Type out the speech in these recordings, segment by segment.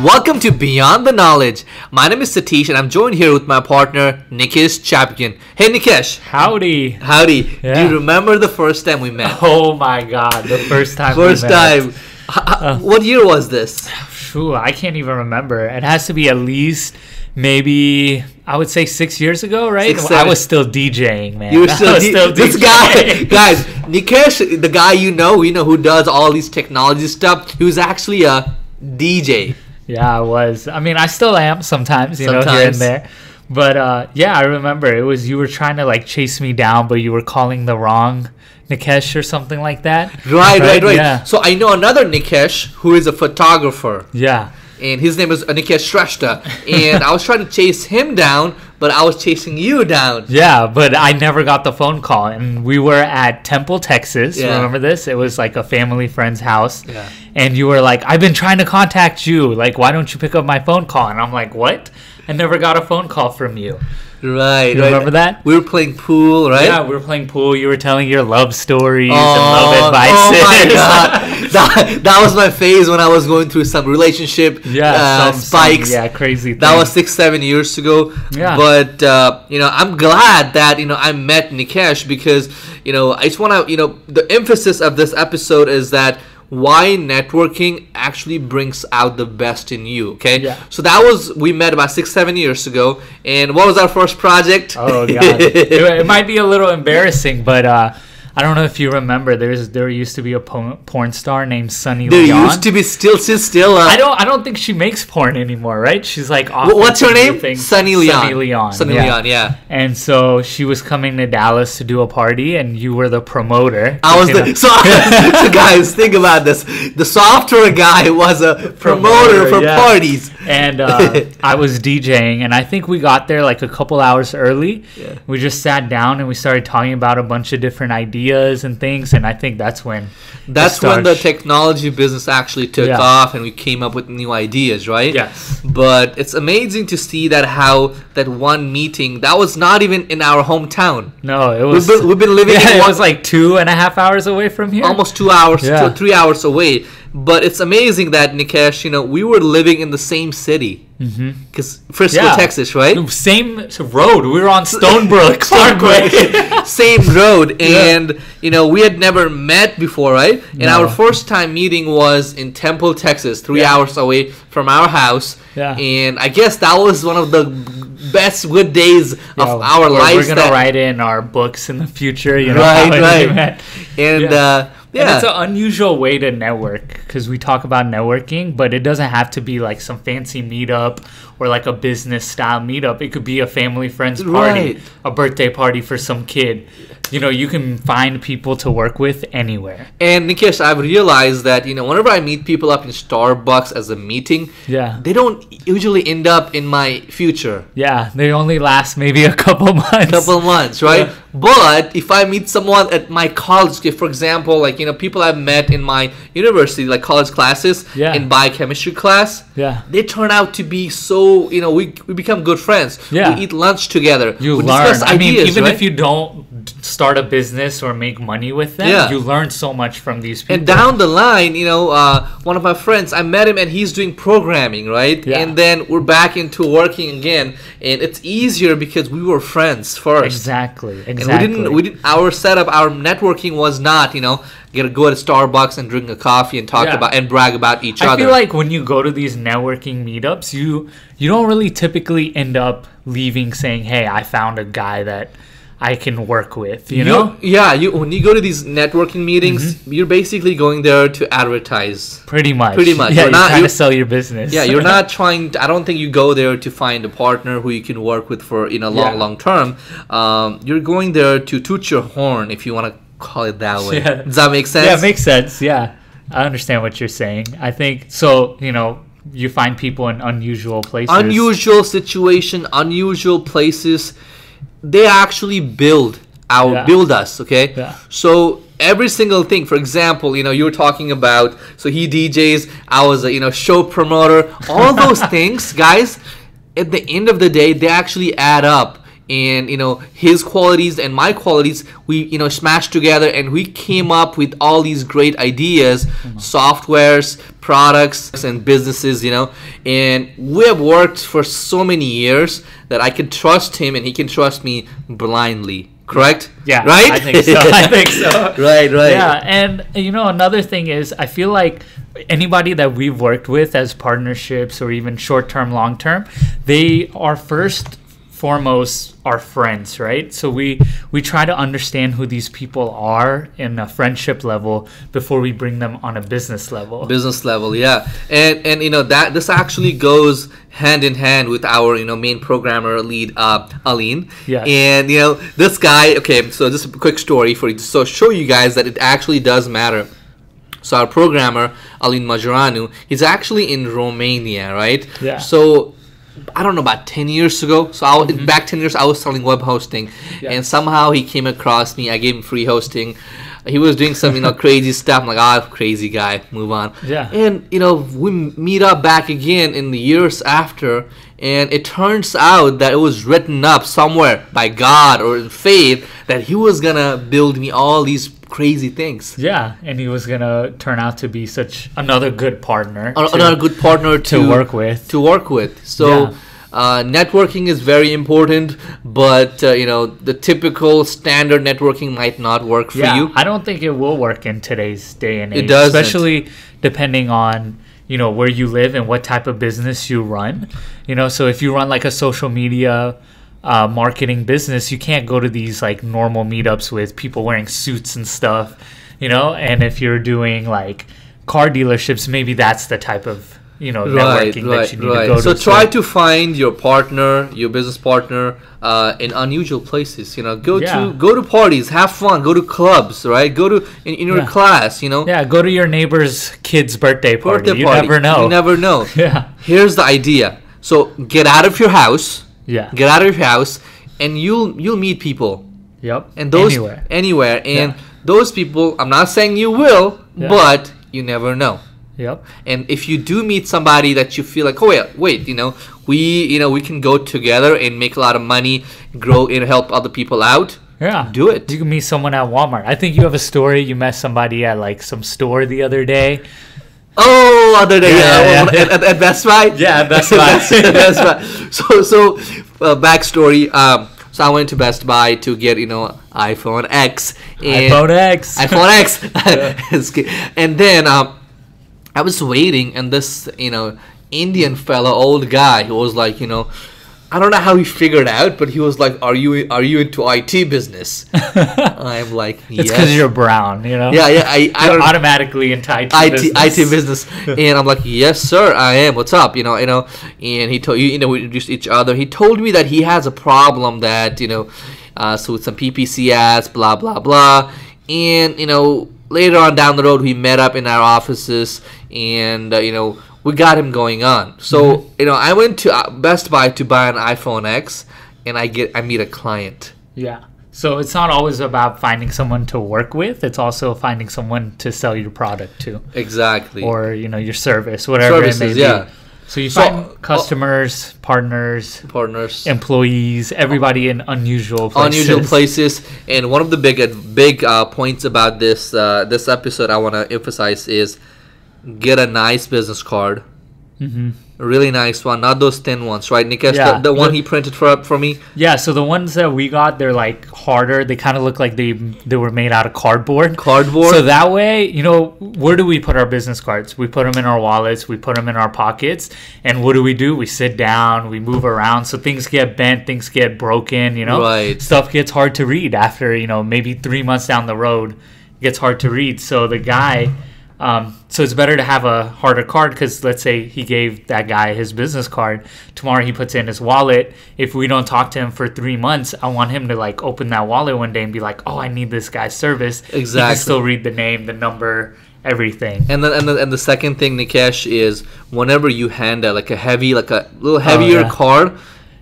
Welcome to Beyond the Knowledge. My name is Satish and I'm joined here with my partner Nikesh Chapagain. Hey Nikesh. Howdy. Howdy. Yeah. Do you remember the first time we met? Oh my god, the first time First we met. time. What year was this? Phew, I can't even rember. It has to be at least maybe, I would say 6 years ago, right? 6, I was still DJing, man. You were I still, was still this DJing. guys, Nikesh, the guy you know who does all these technology stuff, he was actually a DJ. Yeah, I was. I mean, I still am sometimes, you know, here and there. But yeah, I remember it was you were trying to like chase me down, but you were calling the wrong Nikesh or something like that. Right. Yeah. So I know another Nikesh who is a photographer. Yeah. And his name is Nikesh Shrestha. And I was trying to chase him down, but I was chasing you down. Yeah, but I never got the phone call. And we were at Temple, Texas. Yeah. Remember this? It was like a family friend's house. Yeah. And you were like, I've been trying to contact you. Like, why don't you pick up my phone call? And I'm like, what? I never got a phone call from you. Right. You remember that? We were playing pool, right? Yeah, we were playing pool. You were telling your love stories and love advices. Oh my god. that was my phase when I was going through some relationship spikes. Crazy things. That was 6-7 years ago. Yeah. But I'm glad that I met Nikesh because I just want to the emphasis of this episode is that why networking actually brings out the best in you. Okay. Yeah. So we met about 6-7 years ago, and what was our first project? Oh god, it might be a little embarrassing, but I don't know if you remember. There used to be a porn star named Sunny Leon. There used to be still. I don't think she makes porn anymore, right? She's like off. What's her name? Sunny Leon. Sunny Leon, yeah. And so she was coming to Dallas to do a party, and you were the promoter. I was so guys, think about this. The software guy was a promoter for parties. And I was DJing, and I think we got there like a couple hours early. Yeah. We just sat down and we started talking about a bunch of different ideas and things, and I think that's when the technology business actually took off, and we came up with new ideas, right? Yes. But it's amazing to see how that one meeting that was not even in our hometown. No, it was. We've been living. Yeah, it was like 2.5 hours away from here. Almost 2 hours, 3 hours away. But it's amazing that Nikesh, we were living in the same city. Because Frisco, Texas, right? Same road. We were on Stonebrook Parkway. Same road, and we had never met before, right? And our first time meeting was in Temple, Texas, 3 hours away from our house. Yeah. And I guess that was one of the best good days of our lives. We're gonna write in our books in the future, right. And it's an unusual way to network because we talk about networking, but it doesn't have to be like some fancy meetup or like a business style meetup. It could be a family friend's party, a birthday party for some kid. You can find people to work with anywhere. And Nikesh, I've realized that whenever I meet people up in Starbucks as a meeting, they don't usually end up in my future. Yeah, they only last maybe a couple months. Right? Yeah. But if I meet someone at my college, for example, like people I've met in my university, like college classes, in biochemistry class, they turn out to be so we become good friends. We eat lunch together. You learn. I mean, even if you don't start a business or make money with them, you learn so much from these people. And down the line, one of my friends, I met him and he's doing programming, right? And then we're back into working again, and it's easier because we were friends first. Exactly. And we didn't. Our setup, our networking was not, go to Starbucks and drink a coffee and talk about and brag about each other. I feel like when you go to these networking meetups, you don't really typically end up leaving saying, "Hey, I found a guy that I can work with," you know? When you go to these networking meetings, you're basically going there to advertise. Pretty much. Yeah, you're trying to sell your business. Yeah, you're not trying to, I don't think you go there to find a partner who you can work with for long term. You're going there to toot your horn, if you want to call it that way. Yeah. Does that make sense? Yeah, it makes sense. Yeah. I understand what you're saying. I think so, you find people in unusual places. Unusual situation, unusual places. They actually build us, okay? Yeah. So every single thing, for example, you were talking about, so he DJs, I was a, show promoter. All those things, guys, at the end of the day, they actually add up and his qualities and my qualities, we smashed together, and we came up with all these great ideas, softwares, products, and businesses, and we have worked for so many years that I can trust him and he can trust me blindly. Correct? Yeah. Right? I think so. I think so. Right. Yeah. And, another thing is, I feel like anybody that we've worked with as partnerships or even short-term, long-term, they are first foremost our friends, right? So we try to understand who these people are in a friendship level before we bring them on a business level. Yeah. And that this actually goes hand in hand with our main programmer lead, Aline. Yeah. And this guy, okay, so just a quick story for you, so show you guys that it actually does matter. So our programmer, Aline Majoranu, he's actually in Romania, right? Yeah. So I don't know, about 10 years ago. So back 10 years, I was selling web hosting, and somehow he came across me. I gave him free hosting. He was doing some, crazy stuff. I'm like, crazy guy, move on. Yeah. And, we meet up back again in the years after, and it turns out that it was written up somewhere by God or in faith that he was going to build me all these crazy things. Yeah, and he was going to turn out to be another good partner. Another good partner to work with. So... Yeah. Networking is very important, but the typical standard networking might not work for you. I don't think it will work in today's day and age. It doesn't. Especially depending on where you live and what type of business you run. So if you run like a social media marketing business, you can't go to these like normal meetups with people wearing suits and stuff. And if you're doing like car dealerships, maybe that's the type of networking that you need to go to. So try to find your partner, your business partner, in unusual places. Go to parties, have fun, go to clubs, right? Go to in your class. Go to your neighbor's kid's birthday party. You never know. You never know. Yeah. Here's the idea. So get out of your house. Yeah. Get out of your house, and you'll meet people. Yep. And those anywhere, and those people. I'm not saying you will, but you never know. Yep. And if you do meet somebody that you feel like, oh wait, we can go together and make a lot of money, grow and help other people out. Yeah. Do it. You can meet someone at Walmart. I think you have a story. You met somebody at like some store the other day. Oh, other day, at Best Buy. Yeah, at Best Buy. Best Buy. So backstory. So I went to Best Buy to get iPhone X. iPhone X. And then I was waiting, and this, Indian fella, old guy, who was like, I don't know how he figured out, but he was like, "Are you into IT business?" I'm like, "Yes." It's because you're brown, Yeah, you're automatically into IT business, and I'm like, "Yes, sir, I am. What's up?" And he told we introduced each other. He told me that he has a problem that so with some PPC ads, blah blah blah, and later on down the road, we met up in our offices, and we got him going on. So I went to Best Buy to buy an iPhone X, and I meet a client. Yeah. So it's not always about finding someone to work with. It's also finding someone to sell your product to. Exactly. Or your service, whatever it may be. So you find customers, partners, employees, everybody in unusual places. And one of the big points about this episode I want to emphasize is get a nice business card. Mm-hmm. A really nice one, not those thin ones, right, Nikesh? Yeah. The one he printed for me. Yeah, so the ones that we got, they're like harder. They kind of look like they were made out of cardboard. So that way, where do we put our business cards? We put them in our wallets. We put them in our pockets. And what do? We sit down. We move around. So things get bent. Things get broken. Right. Stuff gets hard to read after maybe 3 months down the road. It gets hard to read. So the guy. So it's better to have a harder card because let's say he gave that guy his business card. Tomorrow he puts it in his wallet. If we don't talk to him for 3 months, I want him to like open that wallet one day and be like, "Oh, I need this guy's service." Exactly. He can still read the name, the number, everything. And the second thing, Nikesh, is whenever you hand out like a little heavier card,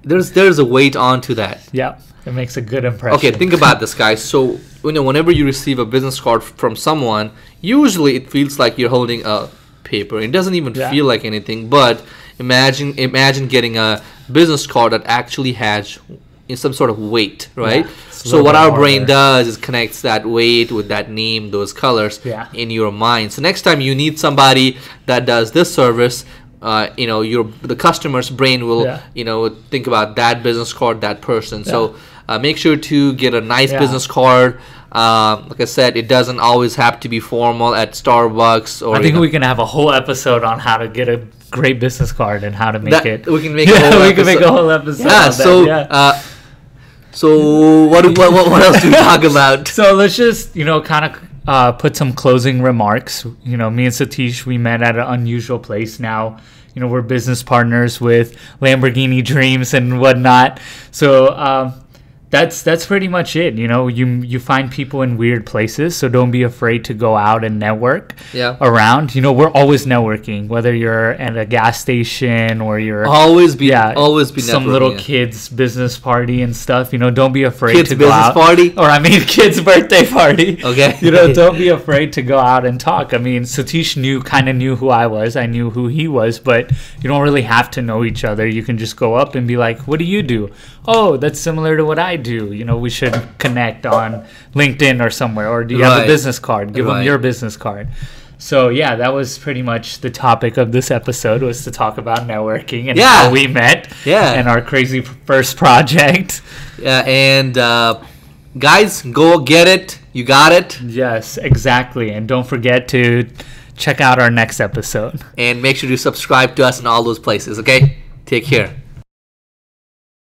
there's a weight onto that. Yeah. It makes a good impression. Okay, think about this, guys. So, whenever you receive a business card from someone, usually it feels like you're holding a paper. It doesn't even feel like anything. But imagine getting a business card that actually has, some sort of weight, right? So what our brain does is connects that weight with that name, those colors in your mind. So next time you need somebody that does this service, the customer's brain will think about that business card, that person. So make sure to get a nice business card. Like I said, it doesn't always have to be formal at Starbucks. Or I think we can have a whole episode on how to get a great business card and how to make it. We can make a whole episode. Yeah. So what else do we talk about? So let's just kind of put some closing remarks. Me and Satish, we met at an unusual place. Now we're business partners with Lamborghini Dreams and whatnot. So that's pretty much it. You find people in weird places, so don't be afraid to go out and network around. We're always networking, whether you're at a gas station or you're always be some little kid's business party and stuff. Don't be afraid kids to go out. Party? Or kid's birthday party. Okay. Don't be afraid to go out and talk. Satish kind of knew who I was. I knew who he was, but you don't really have to know each other. You can just go up and be like, "What do you do?" "Oh, that's similar to what I do. We should connect on LinkedIn or somewhere. Or do you have a business card? Give them your business card." So that was pretty much the topic of this episode, was to talk about networking and how we met and our crazy first project. Yeah, and guys, go get it. You got it. Yes, exactly. And don't forget to check out our next episode. And make sure to subscribe to us in all those places, okay? Take care.